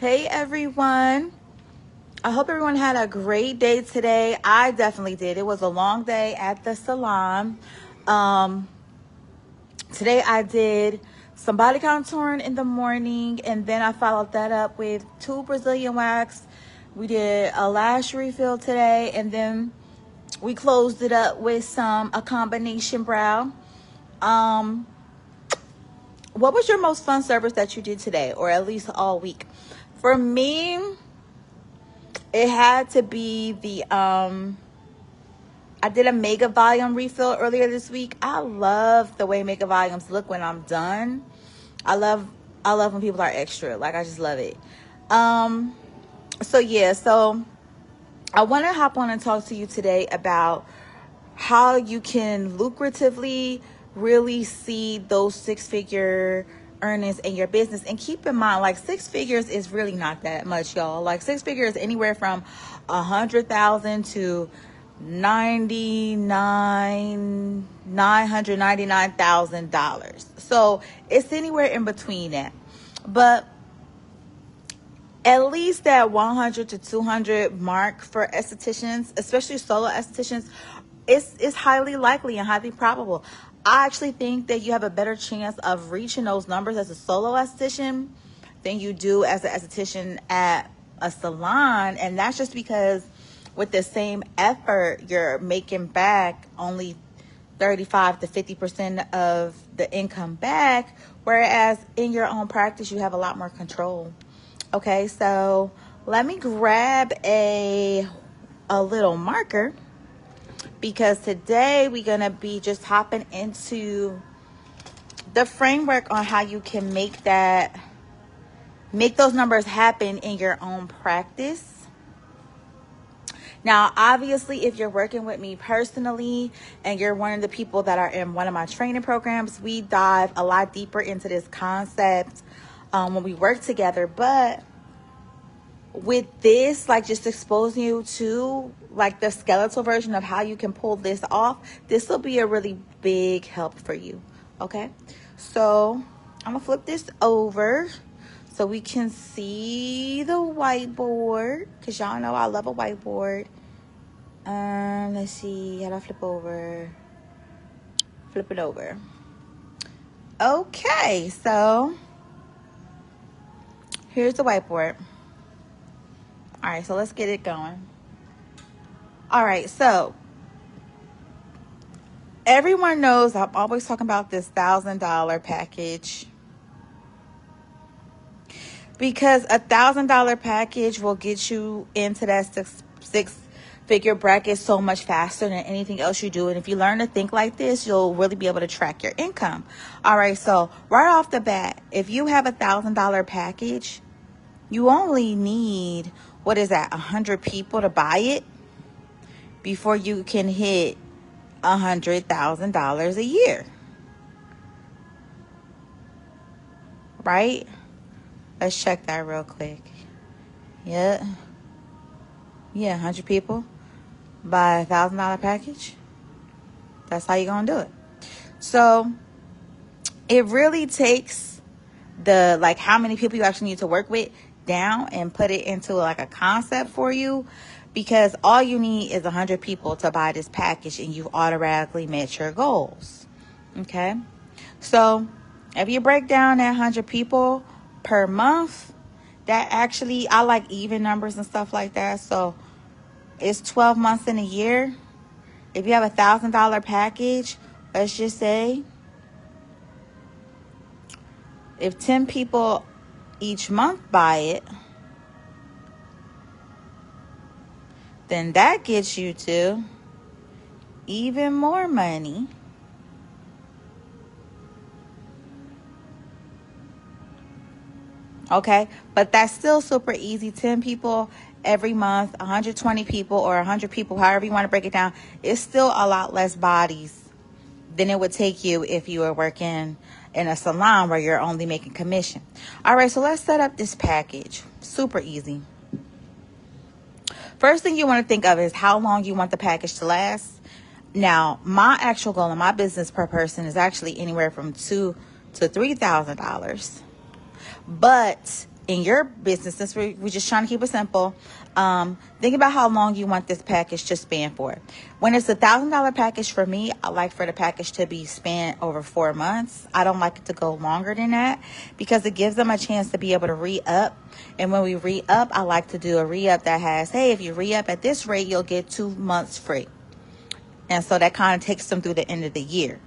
Hey everyone. I hope everyone had a great day today. I definitely did. It was a long day at the salon. Today I did some body contouring in the morning, and then I followed that up with 2 Brazilian wax. We did a lash refill today, and then we closed it up with a combination brow. What was your most fun service that you did today, or at least all week? For me, it had to be I did a mega volume refill earlier this week. I love the way mega volumes look when I'm done. I love when people are extra. Like, I just love it. So I want to hop on and talk to you today about how you can lucratively really see those 6-figure earnings in your business. And keep in mind, like, 6 figures is really not that much, y'all. Like, 6 figures anywhere from $100,000 to $999,000. So it's anywhere in between that. But at least that 100 to 200 mark for estheticians, especially solo estheticians, is highly likely and highly probable. I actually think that you have a better chance of reaching those numbers as a solo esthetician than you do as an esthetician at a salon. And that's just because with the same effort, you're making back only 35 to 50% of the income back, whereas in your own practice, you have a lot more control. Okay, so let me grab a little marker, because today we're going to be just hopping into the framework on how you can make those numbers happen in your own practice. Now, obviously, if you're working with me personally and you're one of the people that are in one of my training programs, we dive a lot deeper into this concept when we work together. But with this, like, just exposing you to like the skeletal version of how you can pull this off, this will be a really big help for you. Okay, so I'm gonna flip this over so we can see the whiteboard, because y'all know I love a whiteboard. Let's see, how do I flip it over. Okay, so here's the whiteboard. All right, so let's get it going. All right, so everyone knows I'm always talking about this $1,000 package, because $1,000 package will get you into that six-figure bracket so much faster than anything else you do. And if you learn to think like this, you'll really be able to track your income. All right, so right off the bat, if you have $1,000 package, you only need, 100 people to buy it before you can hit $100,000 a year, right? Let's check that real quick. Yeah, 100 people buy $1,000 package. That's how you're gonna do it. So it really takes the, like, how many people you actually need to work with down and put it into like a concept for you, because all you need is 100 people to buy this package and you've automatically met your goals. Okay, so if you break down that 100 people per month, that actually, I like even numbers and stuff like that, so it's 12 months in a year. If you have $1,000 package, let's just say if 10 people each month buy it, then that gets you to even more money. Okay, but that's still super easy. 10 people every month, 120 people or 100 people, however you want to break it down, it's still a lot less bodies than it would take you if you were working in a salon where you're only making commission. All right, so let's set up this package. Super easy. First thing you want to think of is how long you want the package to last. Now, my actual goal in my business per person is actually anywhere from $2,000 to $3,000. But in your business, since we're just trying to keep it simple, think about how long you want this package to span for. When it's $1,000 package, for me, I like for the package to be spanned over 4 months. I don't like it to go longer than that because it gives them a chance to be able to re-up. And when we re-up, I like to do a re-up that has, hey, if you re-up at this rate, you'll get 2 months free. And so that kind of takes them through the end of the year.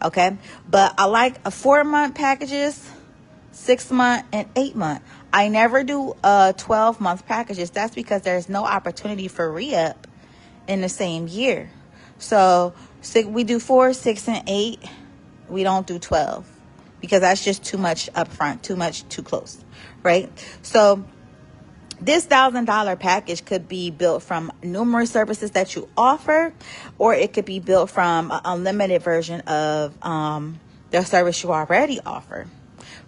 Okay. But I like a 4-month packages, 6-month and 8-month. I never do 12-month packages. That's because there's no opportunity for re-up in the same year. So we do 4, 6, and 8. We don't do 12 because that's just too much upfront, too close, right? So this $1,000 package could be built from numerous services that you offer, or it could be built from an unlimited version of the service you already offer.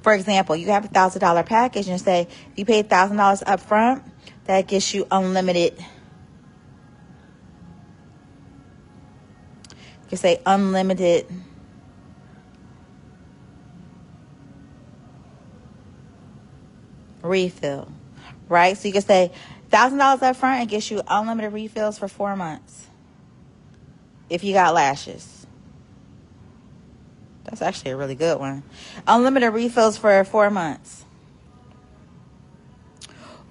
For example, you have $1,000 package and say, if you pay $1,000 up front, that gets you unlimited. You can say unlimited refill, right? So you can say $1,000 up front and gets you unlimited refills for 4 months if you got lashes. That's actually a really good one. Unlimited refills for 4 months.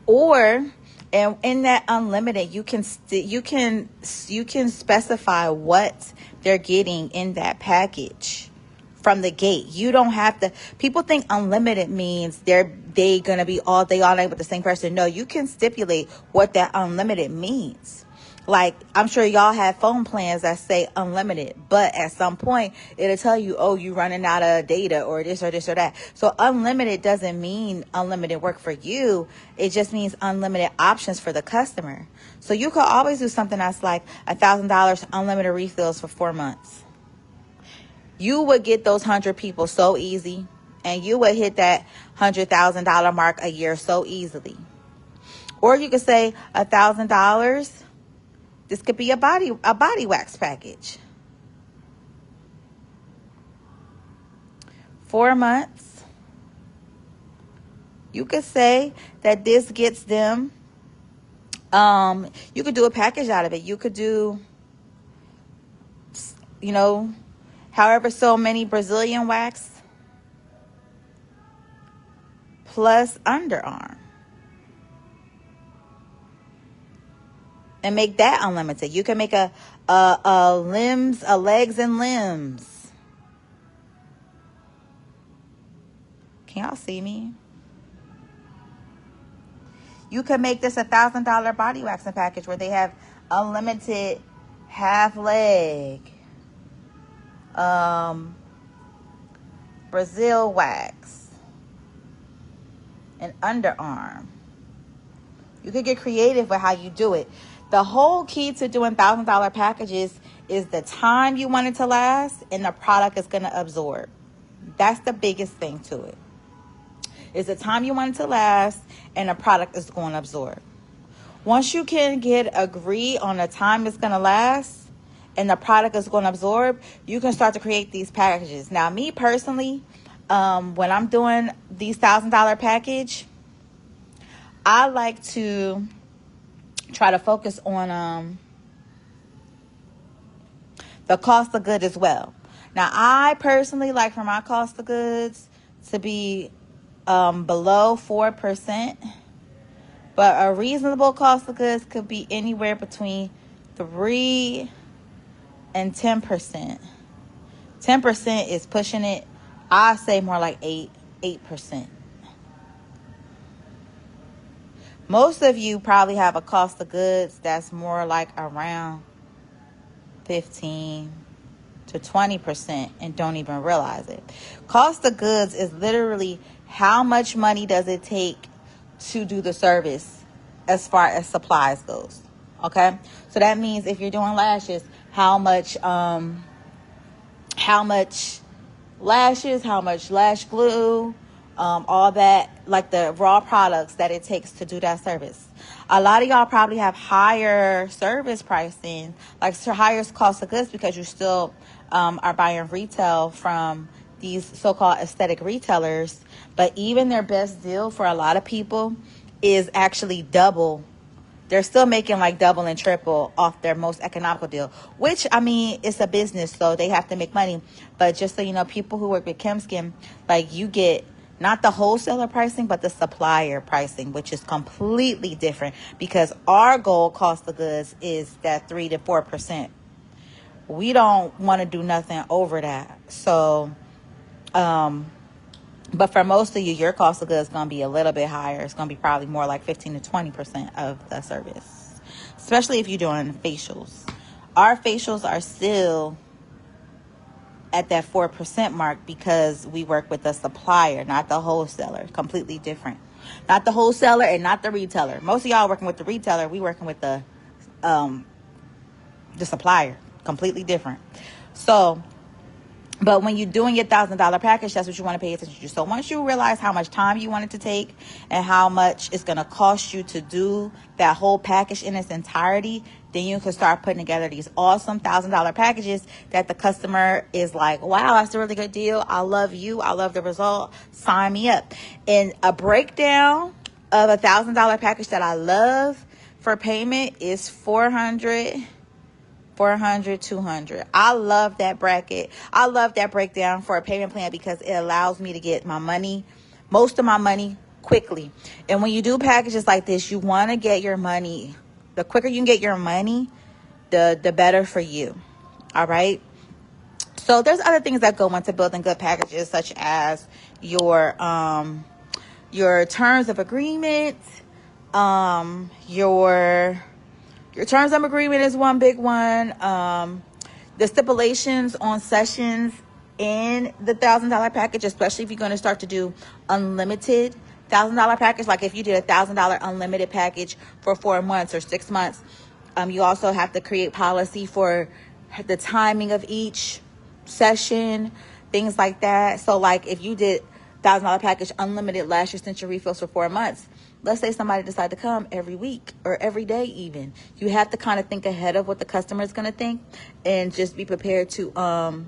Or, and in that unlimited, you can specify what they're getting in that package from the gate. You don't have to. People think unlimited means they gonna be all day all night with the same person. No, you can stipulate what that unlimited means. Like, I'm sure y'all have phone plans that say unlimited, but at some point it'll tell you, oh, you running out of data or this or this or that. So unlimited doesn't mean unlimited work for you. It just means unlimited options for the customer. So you could always do something that's like $1,000 unlimited refills for 4 months. You would get those 100 people so easy, and you would hit that $100,000 mark a year so easily. Or you could say $1,000. This could be a body wax package. 4 months. You could say that this gets them, you could do a package out of it. You could do, however so many Brazilian wax plus underarm. And make that unlimited. You can make a legs and limbs. Can y'all see me? You could make this $1,000 body waxing package where they have unlimited half leg, Brazil wax, and underarm. You could get creative with how you do it. The whole key to doing $1,000 packages is the time you want it to last and the product is going to absorb. That's the biggest thing to it. Is the time you want it to last and the product is going to absorb. Once you can agree on the time it's going to last and the product is going to absorb, you can start to create these packages. Now, me personally, when I'm doing these $1,000 package, I like to try to focus on the cost of goods as well. Now, I personally like for my cost of goods to be below 4%, but a reasonable cost of goods could be anywhere between 3 and 10%. 10% is pushing it. I say more like 8%. Most of you probably have a cost of goods that's more like around 15 to 20% and don't even realize it. Cost of goods is literally how much money does it take to do the service as far as supplies goes. Okay? So that means if you're doing lashes, how much lashes, how much lash glue, all that, like the raw products that it takes to do that service. A lot of y'all probably have higher service pricing, like higher cost of goods, because you still are buying retail from these so-called aesthetic retailers. But even their best deal for a lot of people is actually double. They're still making like double and triple off their most economical deal, which, I mean, it's a business, so they have to make money. But just so you know, people who work with ChemSkin, like, you get not the wholesaler pricing, but the supplier pricing, which is completely different, because our goal cost of goods is that 3 to 4%. We don't want to do nothing over that. So, but for most of you, your cost of goods is going to be a little bit higher. It's going to be probably more like 15 to 20% of the service, especially if you're doing facials. Our facials are still at that 4% mark because we work with the supplier, not the wholesaler. Completely different. Not the wholesaler and not the retailer. Most of y'all working with the retailer. We working with the supplier. Completely different. So, but when you're doing your $1,000 package, that's what you want to pay attention to. So once you realize how much time you want it to take and how much it's going to cost you to do that whole package in its entirety, then you can start putting together these awesome $1,000 packages that the customer is like, wow, that's a really good deal. I love you. I love the result. Sign me up. And a breakdown of a $1,000 package that I love for payment is 400, 200. I love that bracket. I love that breakdown for a payment plan because it allows me to get my money, most of my money, quickly. And when you do packages like this, you want to get your money. The quicker you can get your money, the better for you. All right. So there's other things that go into building good packages, such as your terms of agreement, your terms of agreement is one big one. The stipulations on sessions in the $1,000 package, especially if you're going to start to do unlimited $1,000 package. Like if you did a $1,000 unlimited package for 4 months or 6 months, you also have to create policy for the timing of each session, things like that. So like if you did $1,000 package unlimited lash extension refills for 4 months, let's say somebody decided to come every week or every day even. You have to kind of think ahead of what the customer is going to think and just be prepared to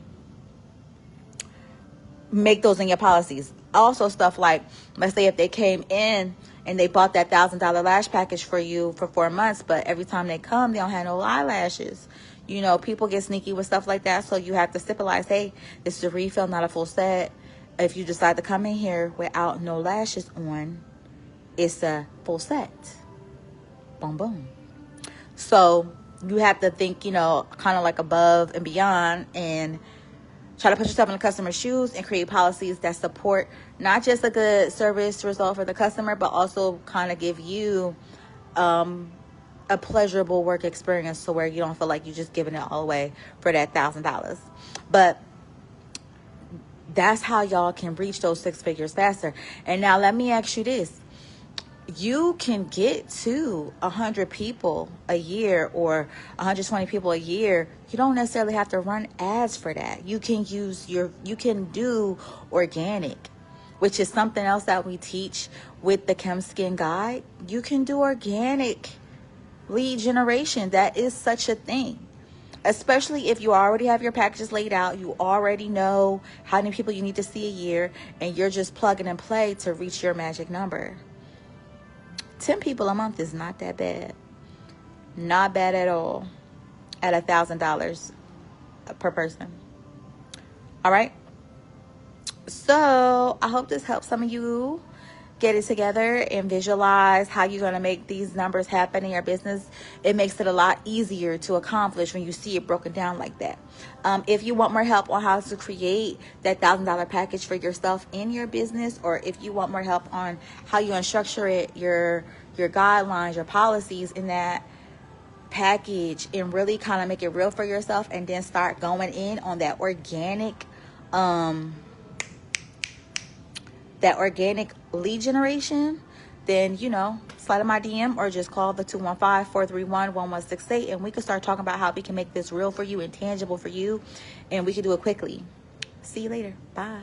make those in your policies. Also stuff like, let's say if they came in and they bought that $1,000 lash package for you for 4 months, but every time they come, they don't have no eyelashes. You know, people get sneaky with stuff like that. So you have to stipulate, hey, this is a refill, not a full set. If you decide to come in here without no lashes on, it's a full set. Boom, boom. So you have to think, you know, kind of like above and beyond and try to put yourself in the customer's shoes and create policies that support not just a good service result for the customer, but also kind of give you a pleasurable work experience so where you don't feel like you're just giving it all away for that $1,000. But that's how y'all can reach those 6 figures faster. And now let me ask you this. You can get to 100 people a year or 120 people a year. You don't necessarily have to run ads for that. You can do organic, which is something else that we teach with the ChemSkin Guide. You can do organic lead generation. That is such a thing. Especially if you already have your packages laid out, you already know how many people you need to see a year, and you're just plugging and play to reach your magic number. 10 people a month is not that bad. Not bad at all at $1,000 per person. All right. So I hope this helps some of you get it together and visualize how you're going to make these numbers happen in your business. It makes it a lot easier to accomplish when you see it broken down like that. If you want more help on how to create that $1,000 package for yourself in your business, or if you want more help on how you're going to structure it, your guidelines, your policies in that package, and really kind of make it real for yourself, and then start going in on that organic lead generation, then, you know, slide in my DM or just call the 215-431-1168, and we can start talking about how we can make this real for you and tangible for you, and we can do it quickly. See you later. Bye.